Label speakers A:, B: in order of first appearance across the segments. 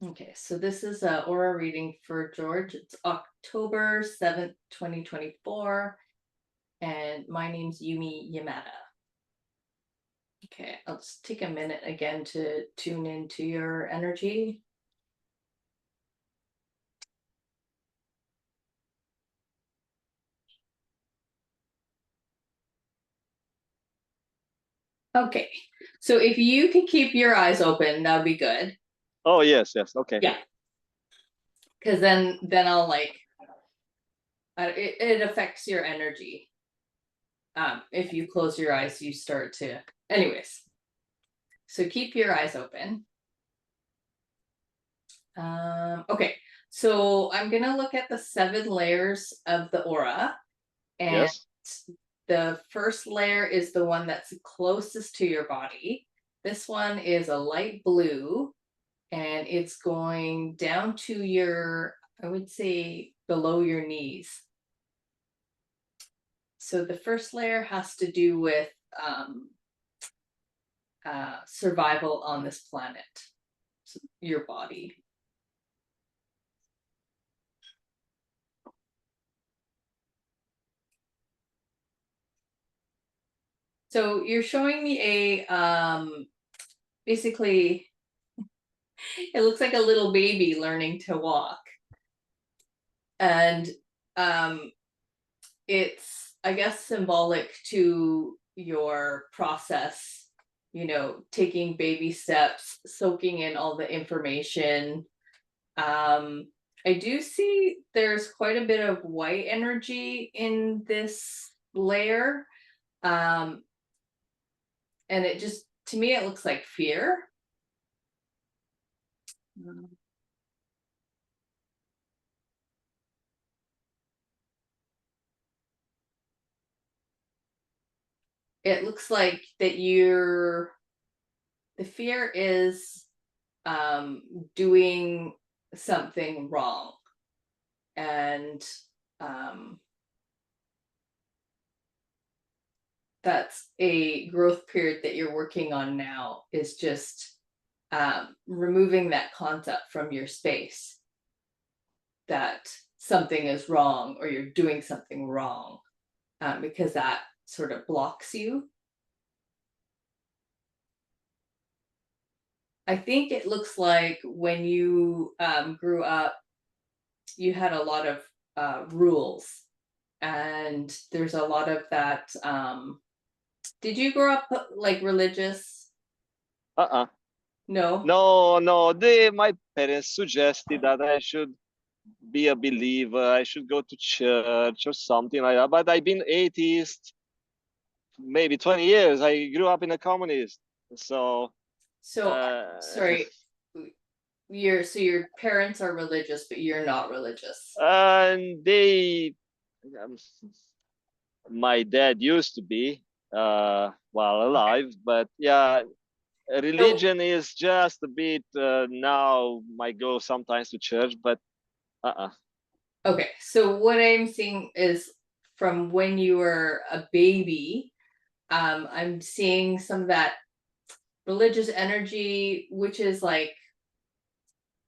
A: Okay, so this is a aura reading for George. It's October 7th, 2024, and my name's Yumi Yamada. Okay, I'll just take a minute again to tune into your energy. Okay, so if you could keep your eyes open, that would be good.
B: Oh, yes, yes. Okay.
A: Yeah, because then I'll like it affects your energy. If you close your eyes, you start to. Anyways, so keep your eyes open. Okay, so I'm gonna look at the 7 layers of the aura, and
B: Yes.
A: the first layer is the one that's closest to your body. This one is a light blue, and it's going down to your, I would say, below your knees. So the first layer has to do with survival on this planet, so your body. So you're showing me basically, it looks like a little baby learning to walk. And it's, I guess, symbolic to your process, taking baby steps, soaking in all the information. I do see there's quite a bit of white energy in this layer. And it just, to me, it looks like fear. It looks like that the fear is doing something wrong. And that's a growth period that you're working on now, is just removing that concept from your space that something is wrong or you're doing something wrong, because that sort of blocks you. I think it looks like when you grew up, you had a lot of rules, and there's a lot of that. Did you grow up like religious?
B: Uh-uh.
A: No.
B: No, no. My parents suggested that I should be a believer. I should go to church or something like that. But I've been atheist maybe 20 years. I grew up in a communist. So,
A: So
B: uh,
A: sorry, your parents are religious, but you're not religious.
B: and um, my dad used to be, while
A: Okay.
B: alive. But yeah,
A: So
B: religion is just a bit, now might go sometimes to church, but uh-uh.
A: okay, so what I'm seeing is from when you were a baby, I'm seeing some of that religious energy, which is like,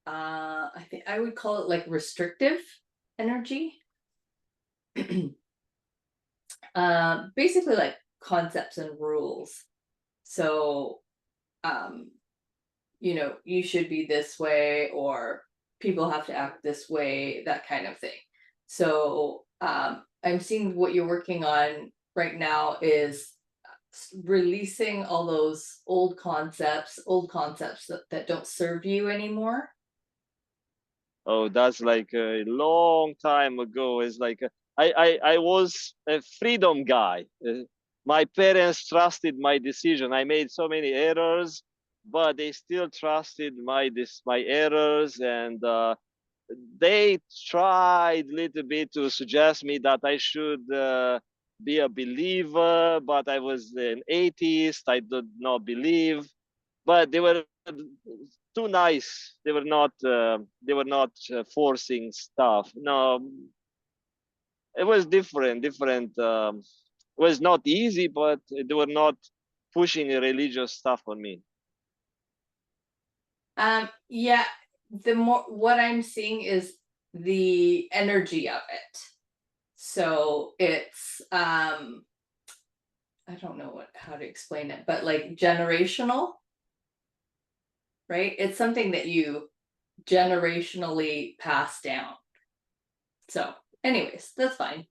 A: I think I would call it like restrictive energy. Basically like concepts and rules. So, um, you should be this way, or people have to act this way, that kind of thing. So, I'm seeing what you're working on right now is releasing all those old concepts that don't serve you anymore.
B: Oh, that's like a long time ago. It's like I was a freedom guy. My parents trusted my decision. I made so many errors, but they still trusted my errors, and they tried a little bit to suggest me that I should be a believer, but I was an atheist. I did not believe, but they were too nice. They were not. They were not forcing stuff. No, it was different. Different. It was not easy, but they were not pushing religious stuff on me.
A: Yeah, the more what I'm seeing is the energy of it. So it's I don't know how to explain it, but like generational, right? It's something that you generationally pass down. So, anyways, that's fine.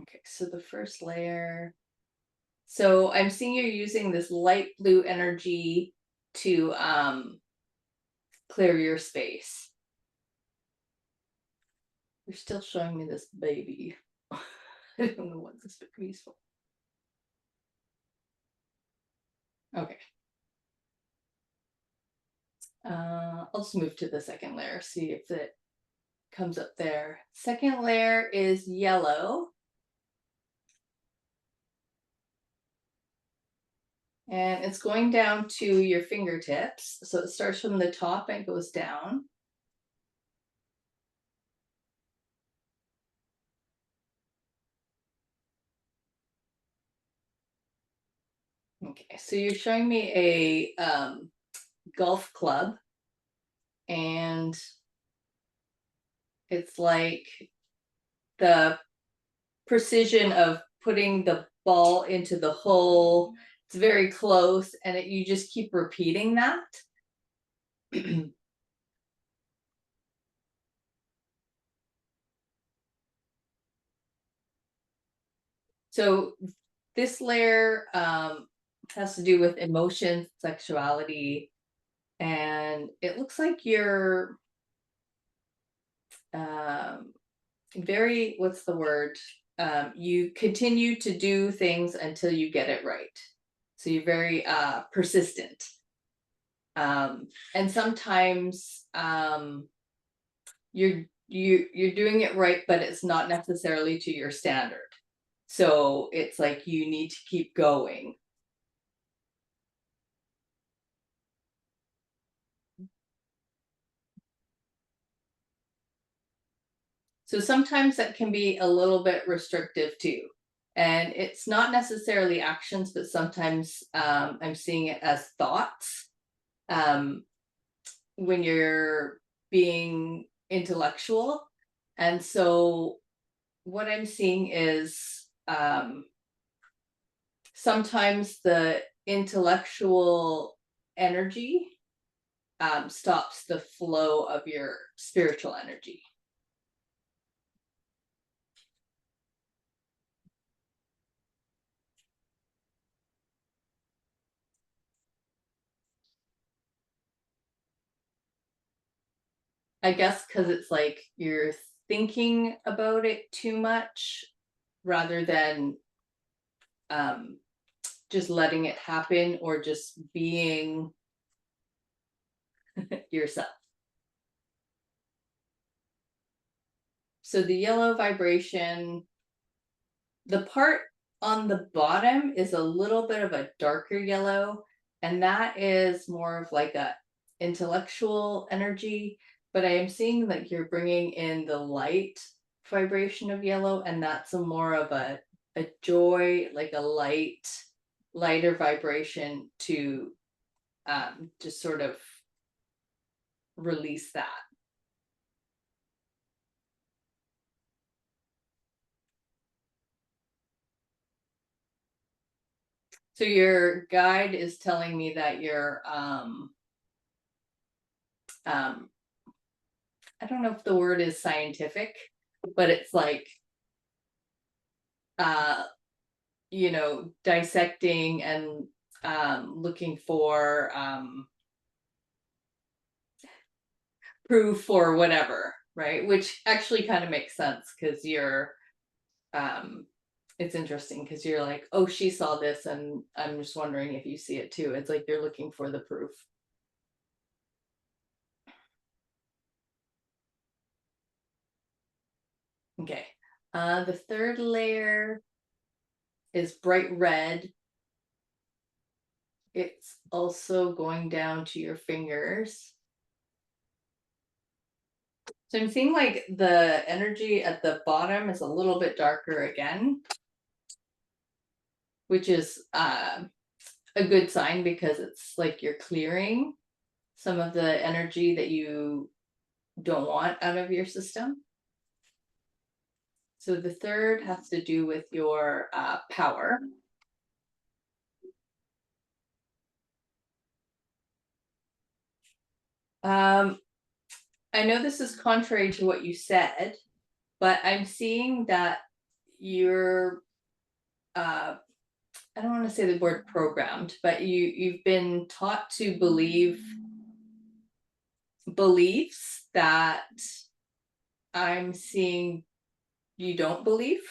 A: Okay, so the first layer. So I'm seeing you're using this light blue energy to clear your space. You're still showing me this baby. I don't know what this baby's for. Okay. I'll just move to the second layer, see if it comes up there. Second layer is yellow. And it's going down to your fingertips. So it starts from the top and goes down. Okay, so you're showing me a golf club, and it's like the precision of putting the ball into the hole. It's very close, and you just keep repeating that. So this layer has to do with emotions, sexuality, and it looks like you're very, what's the word? You continue to do things until you get it right. So you're very persistent. And sometimes you're doing it right, but it's not necessarily to your standard. So it's like you need to keep going. So sometimes that can be a little bit restrictive too. And it's not necessarily actions, but sometimes I'm seeing it as thoughts. When you're being intellectual. And so what I'm seeing is sometimes the intellectual energy stops the flow of your spiritual energy. I guess because it's like you're thinking about it too much rather than just letting it happen or just being yourself. So the yellow vibration, the part on the bottom is a little bit of a darker yellow, and that is more of like a intellectual energy, but I am seeing that you're bringing in the light vibration of yellow, and that's a more of a joy, like a lighter vibration to just sort of release that. So your guide is telling me that you're I don't know if the word is scientific, but it's like dissecting and looking for proof for whatever, right? Which actually kind of makes sense because you're it's interesting because you're like, oh, she saw this, and I'm just wondering if you see it too. It's like you're looking for the proof. Okay. The third layer is bright red. It's also going down to your fingers. So I'm seeing like the energy at the bottom is a little bit darker again. which is a good sign because it's like you're clearing some of the energy that you don't want out of your system. So the third has to do with your power. I know this is contrary to what you said, but I'm seeing that you're I don't want to say the word programmed, but you've been taught to believe beliefs that I'm seeing you don't believe,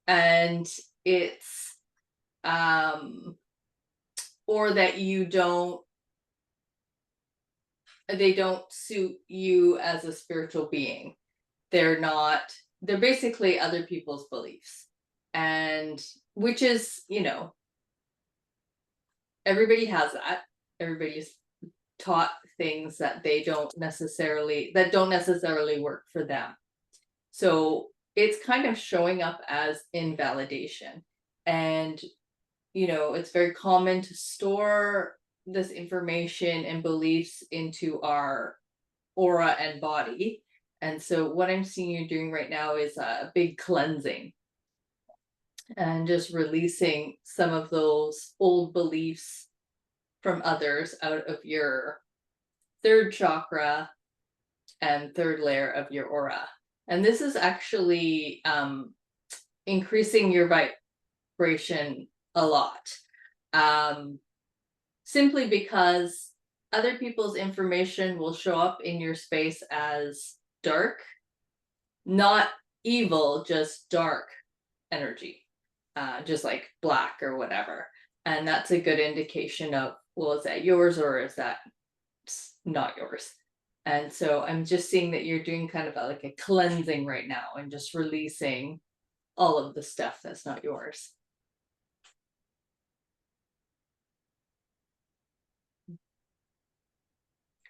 A: and it's or that you don't they don't suit you as a spiritual being. They're not, they're basically other people's beliefs. And which is, everybody has that. Everybody's taught things that don't necessarily work for them. So it's kind of showing up as invalidation. And it's very common to store this information and beliefs into our aura and body. And so what I'm seeing you doing right now is a big cleansing and just releasing some of those old beliefs from others out of your third chakra and third layer of your aura. And this is actually increasing your vibration a lot. Simply because other people's information will show up in your space as dark, not evil, just dark energy, just like black or whatever. And that's a good indication of, well, is that yours or is that not yours? And so I'm just seeing that you're doing kind of like a cleansing right now and just releasing all of the stuff that's not yours.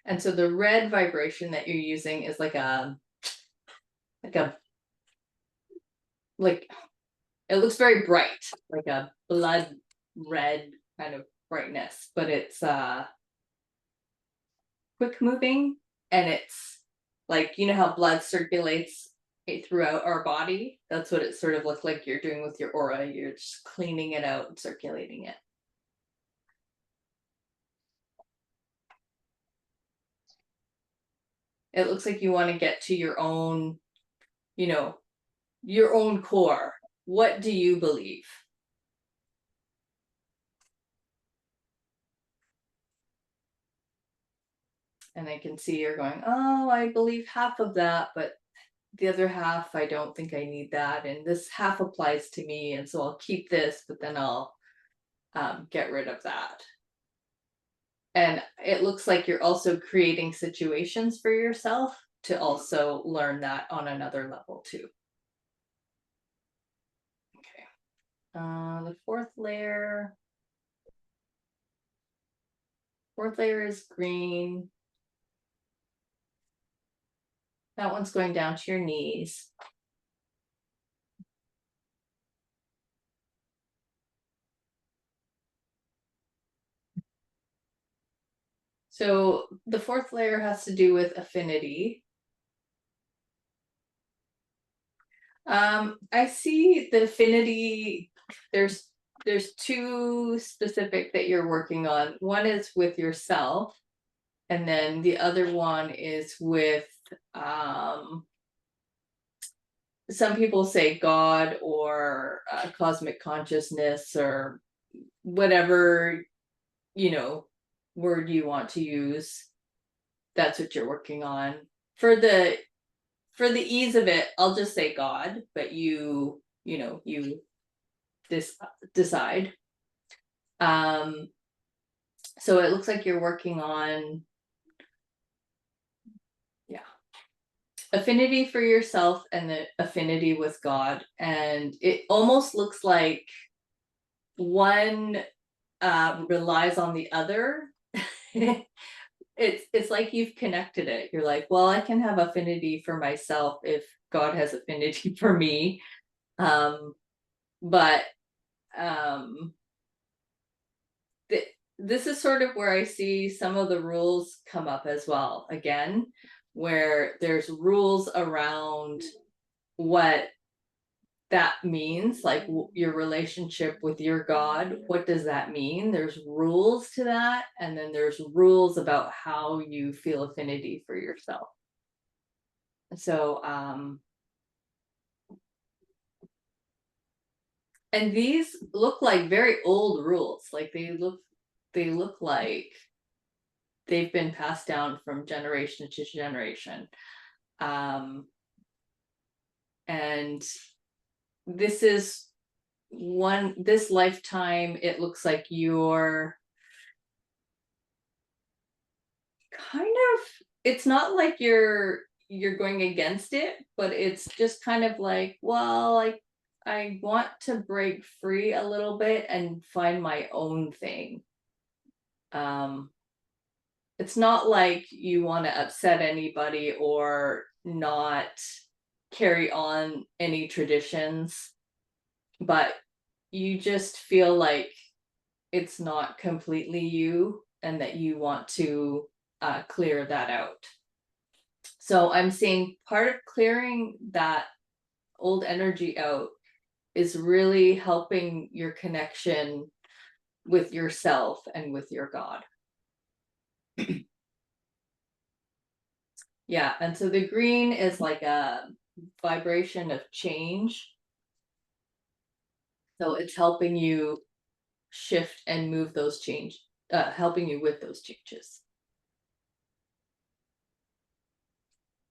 A: And so the red vibration that you're using is like it looks very bright, like a blood red kind of brightness, but it's quick moving, and it's like, how blood circulates throughout our body. That's what it sort of looks like you're doing with your aura. You're just cleaning it out and circulating it. It looks like you want to get to your own, your own core. What do you believe? And I can see you're going, oh, I believe half of that, but the other half, I don't think I need that. And this half applies to me. And so I'll keep this, but then I'll get rid of that. And it looks like you're also creating situations for yourself to also learn that on another level too. Okay. The fourth layer is green. That one's going down to your knees. So the fourth layer has to do with affinity. I see the affinity, there's two specific that you're working on. One is with yourself, and then the other one is with some people say God or cosmic consciousness or whatever word you want to use. That's what you're working on. For the ease of it, I'll just say God, but you decide. So it looks like you're working on affinity for yourself and the affinity with God, and it almost looks like one relies on the other. It's like you've connected it. You're like, well, I can have affinity for myself if God has affinity for me. But this is sort of where I see some of the rules come up as well again, where there's rules around what that means, like your relationship with your God. What does that mean? There's rules to that, and then there's rules about how you feel affinity for yourself. So and these look like very old rules. Like they look like they've been passed down from generation to generation. And this lifetime, it looks like you're kind of, it's not like you're going against it, but it's just kind of like, well, like I want to break free a little bit and find my own thing. um it's not like you want to upset anybody or not carry on any traditions, but you just feel like it's not completely you and that you want to clear that out. So I'm seeing part of clearing that old energy out is really helping your connection with yourself and with your God. Yeah, and so the green is like a vibration of change. So it's helping you shift and move those change, helping you with those changes.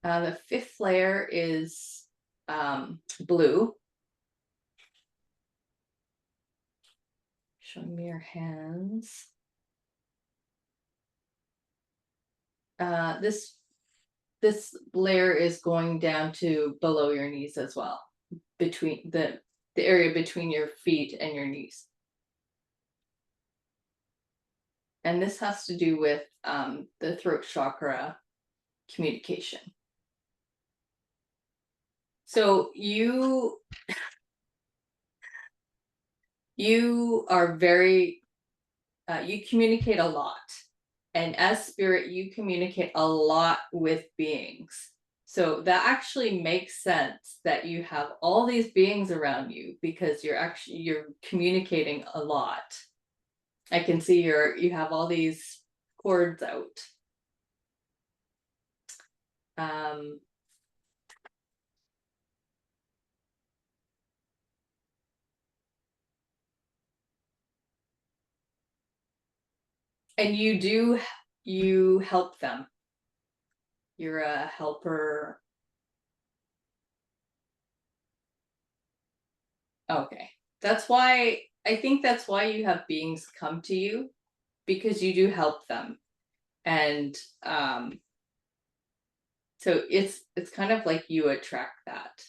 A: The fifth layer is blue. Show me your hands. This layer is going down to below your knees as well, between the area between your feet and your knees. And this has to do with the throat chakra communication. So you are very you communicate a lot, and as spirit you communicate a lot with beings. So that actually makes sense that you have all these beings around you, because you're communicating a lot. I can see you have all these cords out. And you help them. You're a helper. Okay. I think that's why you have beings come to you, because you do help them. And so it's kind of like you attract that.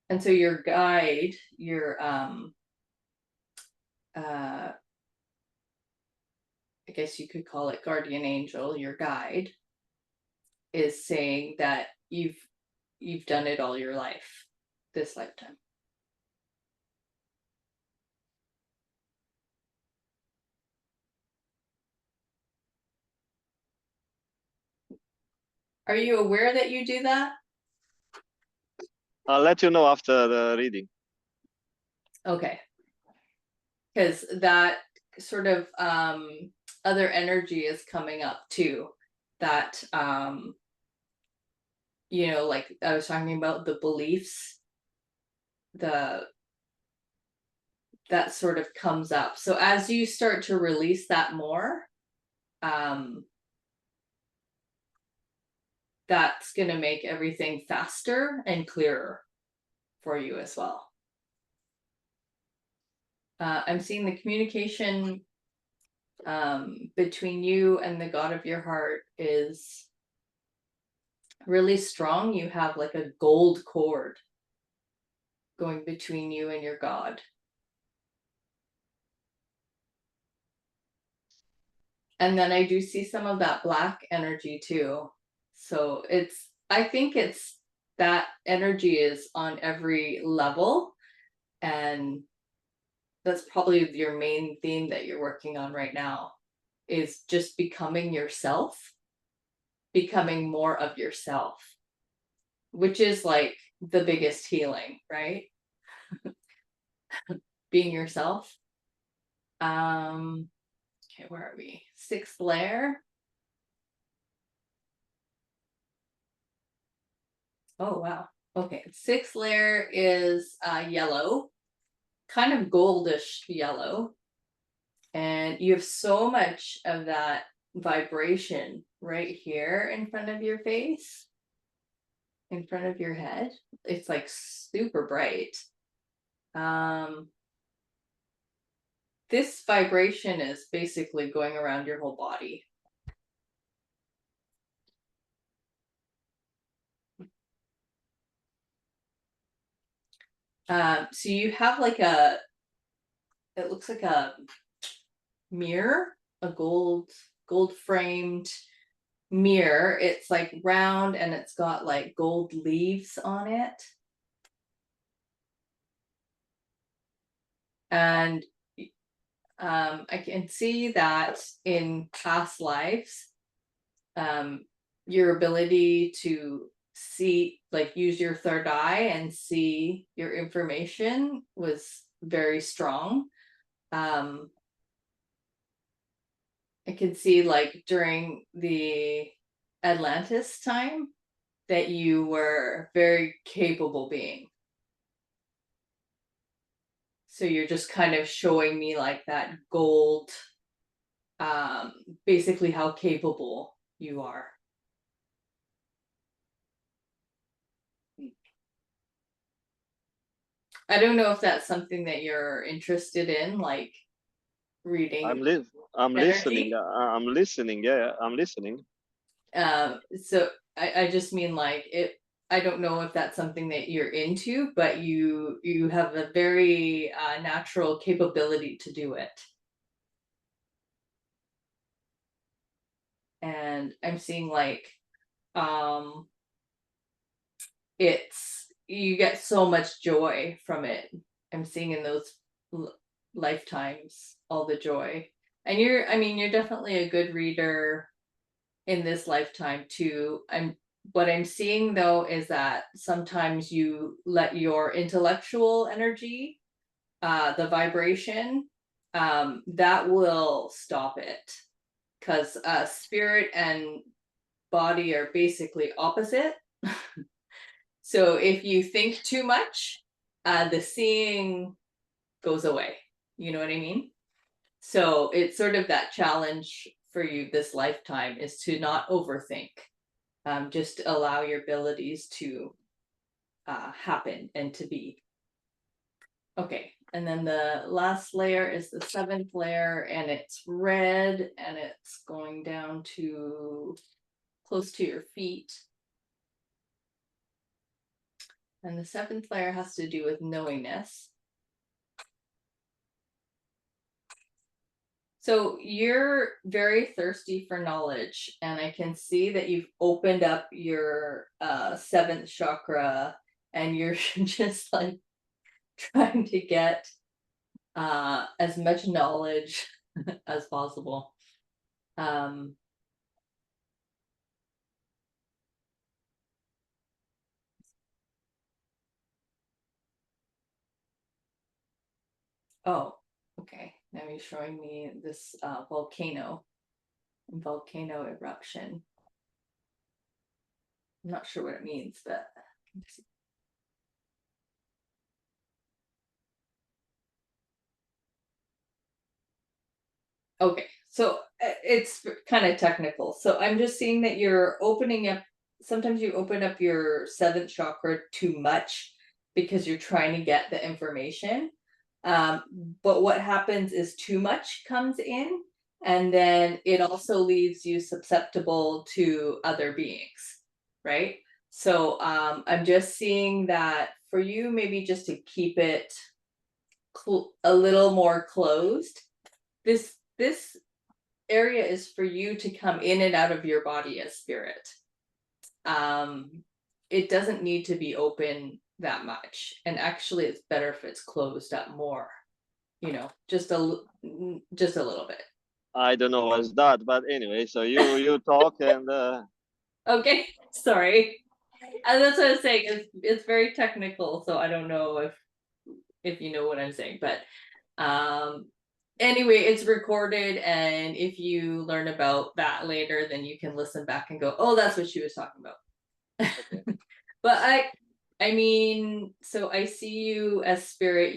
A: And so your guide, your I guess you could call it guardian angel, your guide, is saying that you've done it all your life, this lifetime. Are you aware that you do that?
B: I'll let you know after the reading.
A: Okay. Because that sort of other energy is coming up too. That like I was talking about the beliefs, that sort of comes up. So as you start to release that more, that's going to make everything faster and clearer for you as well. I'm seeing the communication between you and the God of your heart is really strong. You have like a gold cord going between you and your God. And then I do see some of that black energy too. So I think it's that energy is on every level. And that's probably your main theme that you're working on right now is just becoming yourself, becoming more of yourself, which is like the biggest healing, right? Being yourself. Okay, where are we? Sixth layer. Oh, wow. Okay, sixth layer is yellow, kind of goldish yellow. And you have so much of that vibration right here in front of your face, in front of your head. It's like super bright. This vibration is basically going around your whole body. So you have like it looks like a mirror, a gold framed mirror. It's like round and it's got like gold leaves on it. And I can see that in past lives, your ability to see, like use your third eye and see your information was very strong. I can see like during the Atlantis time that you were a very capable being. So you're just kind of showing me like that gold, basically how capable you are. I don't know if that's something that you're interested in, like
B: I'm
A: reading
B: li- I'm listening.
A: energy.
B: I'm listening. Yeah, I'm listening.
A: So I just mean like it. I don't know if that's something that you're into, but you have a very natural capability to do it. And I'm seeing like um it's you get so much joy from it. I'm seeing in those lifetimes all the joy. And I mean, you're definitely a good reader in this lifetime too. What I'm seeing though is that sometimes you let your intellectual energy, the vibration, that will stop it. Because spirit and body are basically opposite. So if you think too much, the seeing goes away. You know what I mean? So it's sort of that challenge for you this lifetime is to not overthink. Just allow your abilities to happen and to be. Okay, and then the last layer is the seventh layer, and it's red, and it's going down to close to your feet. And the seventh layer has to do with knowingness. So you're very thirsty for knowledge, and I can see that you've opened up your seventh chakra, and you're just like trying to get as much knowledge as possible. Um, oh, okay. Now you're showing me this volcano eruption. I'm not sure what it means, but okay, so it's kind of technical. So I'm just seeing that you're opening up, sometimes you open up your seventh chakra too much because you're trying to get the information. Um, but what happens is too much comes in, and then it also leaves you susceptible to other beings, right? So I'm just seeing that for you, maybe just to keep it a little more closed. This area is for you to come in and out of your body as spirit. Um, it doesn't need to be open that much, and actually, it's better if it's closed up more. Just a little bit.
B: I don't know what's that, but anyway, so you talk and
A: Okay, sorry. And that's what I was saying. It's very technical, so I don't know if you know what I'm saying, but um anyway, it's recorded, and if you learn about that later, then you can listen back and go, oh, that's what she was talking about.
B: okay.
A: But I mean, so I see you as spirit.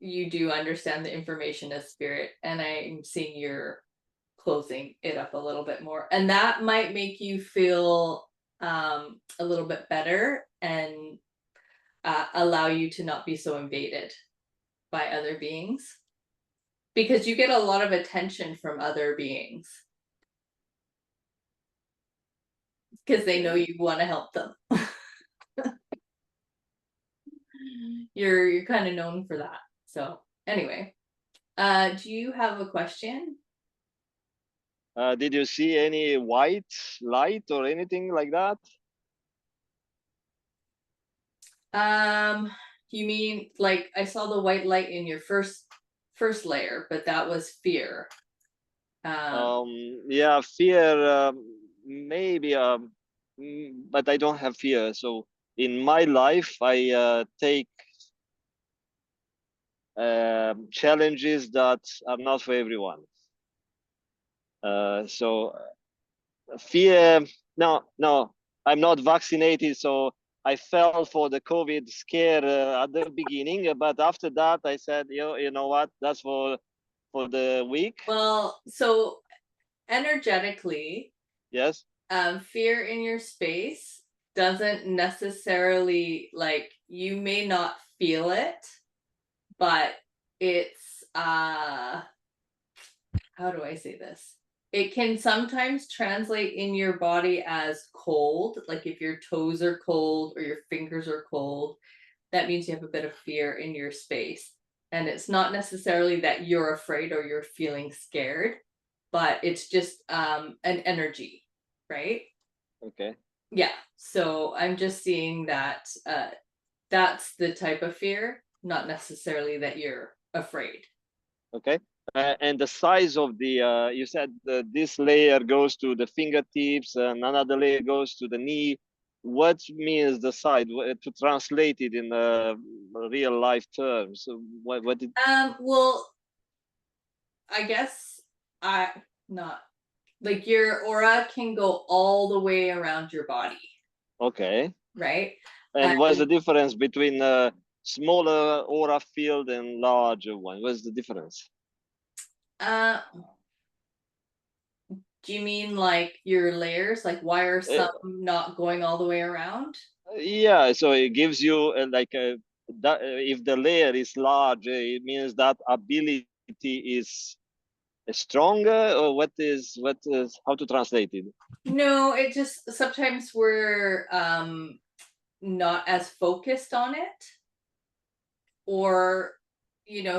A: You do understand the information as spirit, and I'm seeing you're closing it up a little bit more, and that might make you feel a little bit better, and allow you to not be so invaded by other beings, because you get a lot of attention from other beings because they know
B: Okay.
A: you want to help them. You're kind of known for that. So anyway, do you have a question?
B: Did you see any white light or anything like that?
A: Um, you mean like I saw the white light in your first layer, but that was fear. Um,
B: Yeah, fear, maybe, but I don't have fear. So in my life, I take challenges that are not for everyone. So fear, no, no, I'm not vaccinated, so I fell for the COVID scare at the beginning, but after that, I said, you know what, that's for the week.
A: well, so energetically,
B: Yes.
A: fear in your space doesn't necessarily, like, you may not feel it, but it's how do I say this? It can sometimes translate in your body as cold, like if your toes are cold or your fingers are cold, that means you have a bit of fear in your space. And it's not necessarily that you're afraid or you're feeling scared, but it's just an energy, right?
B: Okay.
A: Yeah. So I'm just seeing that that's the type of fear, not necessarily that you're afraid.
B: Okay. And the size of the, you said this layer goes to the fingertips and another layer goes to the knee. What means the size to translate it in real life terms? What did,
A: Well, I guess I not like your aura can go all the way around your body,
B: okay.
A: right?
B: And what's the
A: And
B: difference between a smaller aura field and larger one? What's the difference?
A: uh do you mean like your layers? Like why are
B: Uh,
A: some not going all the way around?
B: yeah, so it gives you like a, that, if the layer is large, it means that ability is stronger, or what is how to translate it?
A: No, it just sometimes we're not as focused on it, or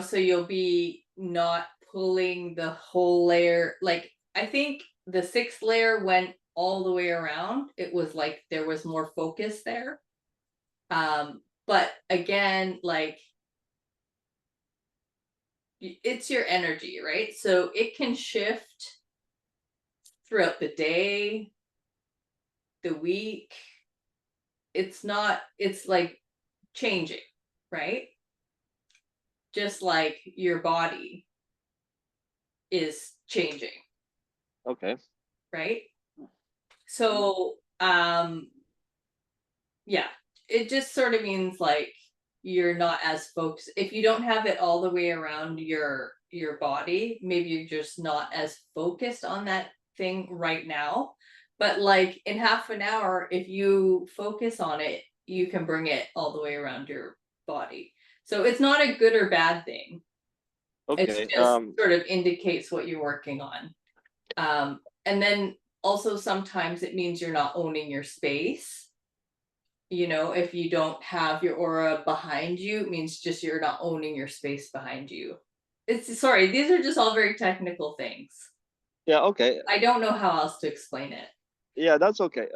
A: so you'll be not pulling the whole layer. Like I think the sixth layer went all the way around. It was like there was more focus there. But again, like it's your energy, right? So it can shift throughout the day, the week. It's like changing, right? Just like your body is changing,
B: Okay.
A: right? So, yeah, it just sort of means like you're not as focused. If you don't have it all the way around your body, maybe you're just not as focused on that thing right now. But like in half an hour, if you focus on it, you can bring it all the way around your body. So it's not a good or bad thing. It's
B: Okay.
A: just sort of indicates what you're working on. And then also sometimes it means you're not owning your space. If you don't have your aura behind you, it means just you're not owning your space behind you. It's sorry, these are just all very technical things.
B: Yeah, okay.
A: I don't know how else to explain it.
B: Yeah, that's okay.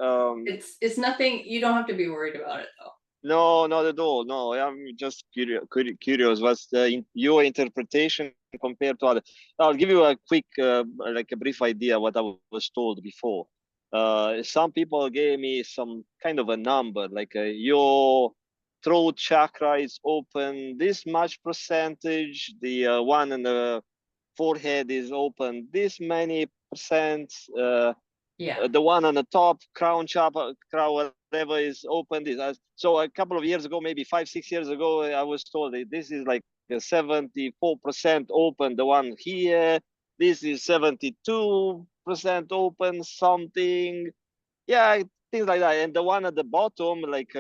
A: It's nothing. You don't have to be worried about it though.
B: No, not at all. No, I'm just curious. What's your interpretation compared to other? I'll give you a quick, like a brief idea what I was told before. Some people gave me some kind of a number, like your throat chakra is open this much percentage, the one in the forehead is open this many percent,
A: Yeah.
B: the one on the top, crown chopper, crown whatever is open. So a couple of years ago, maybe 5, 6 years ago, I was told that this is like a 74% open. The one here, this is 72% open. Something, yeah, things like that. And the one at the bottom, like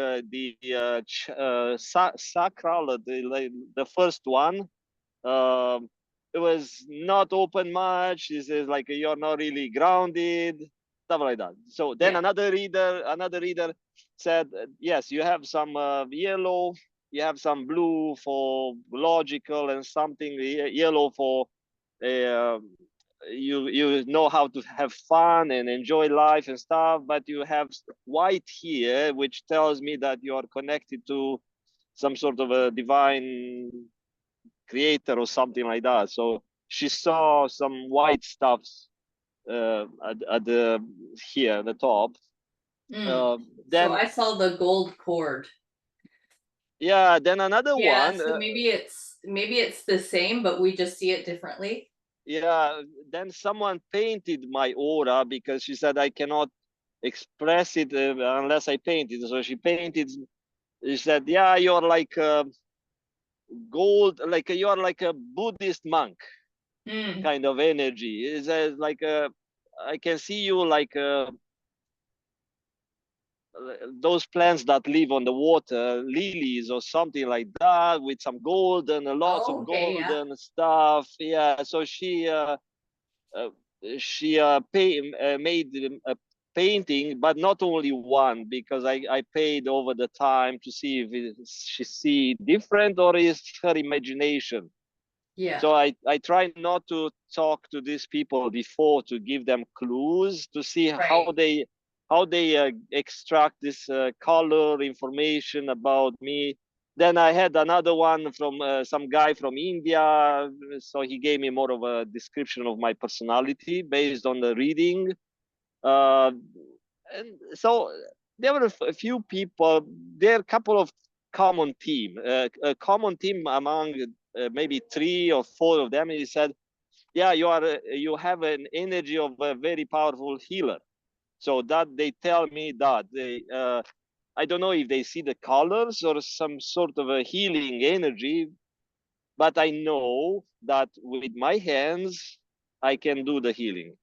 B: sacral, the first one, um, it was not open much. This is like you're not really grounded, stuff like that. So then
A: Yeah.
B: another reader said, yes, you have some yellow, you have some blue for logical and something yellow for uh, you know how to have fun and enjoy life and stuff, but you have white here, which tells me that you are connected to some sort of a divine creator or something like that. So she saw some white stuffs at the here at the top.
A: Mm.
B: Uh,
A: So
B: then
A: I saw the gold cord.
B: yeah, then another
A: Yeah.
B: one.
A: So maybe it's the same, but we just see it differently.
B: Yeah, then someone painted my aura because she said I cannot express it unless I paint it. So she painted. She said, "Yeah, you're like gold, like you're like a Buddhist monk
A: Mm.
B: kind of energy. It's like I can see you like those plants that live on the water, lilies or something like that, with some golden, lots
A: Oh,
B: of
A: okay. Yeah.
B: golden stuff. Yeah, so uh, made a painting, but not only one, because I paid over the time to see if she see different or is her imagination.
A: Yeah.
B: So I try not to talk to these people before to give them clues to see
A: Right.
B: how they extract this color information about me. Then I had another one from some guy from India, so he gave me more of a description of my personality based on the reading. Uh, and so there were a few people. There are a couple of common theme. A common theme among maybe 3 or 4 of them. He said, "Yeah, you have an energy of a very powerful healer." So that they tell me that I don't know if they see the colors or some sort of a healing energy, but I know that with my hands I can do the healing.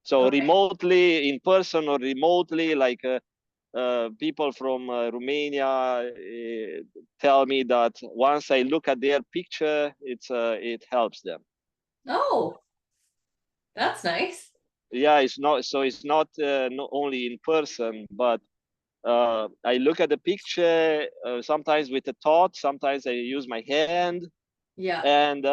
B: So
A: Okay.
B: remotely, in person or remotely, like people from Romania tell me that once I look at their picture, it helps them.
A: Oh, that's nice.
B: Yeah, it's not only in person, but I look at the picture sometimes with a thought, sometimes I use my hand,
A: Yeah.
B: and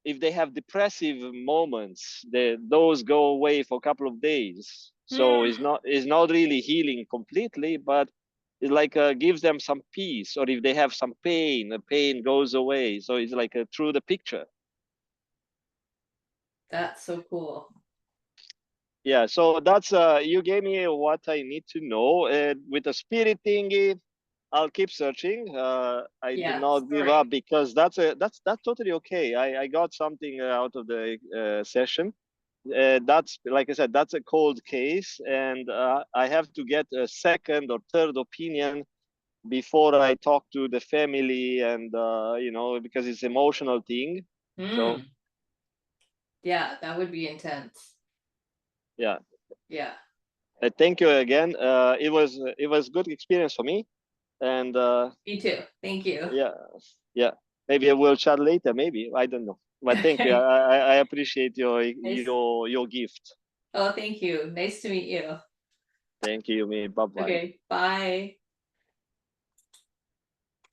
B: if they have depressive moments, those go away for a couple of days. So
A: Hmm.
B: it's not really healing completely, but it like gives them some peace. Or if they have some pain, the pain goes away. So it's like through the picture.
A: That's so cool.
B: Yeah. So that's you gave me what I need to know. With the spirit thingy, I'll keep searching. I do
A: Yeah.
B: not give
A: Sorry.
B: up because that's totally okay. I got something out of the session. That's like I said, that's a cold case, and I have to get a second or third opinion before I talk to the family, and because it's emotional thing. So
A: Hmm. Yeah, that would be intense.
B: yeah,
A: Yeah.
B: thank you again. It was good experience for me, and
A: Me too. Thank you.
B: yeah, yeah. Maybe I will chat later. Maybe I don't know, but thank you.
A: Okay.
B: I appreciate your
A: Nice.
B: your gift.
A: Oh, thank you. Nice to meet you.
B: Thank you, me. Bye bye.
A: Okay. Bye.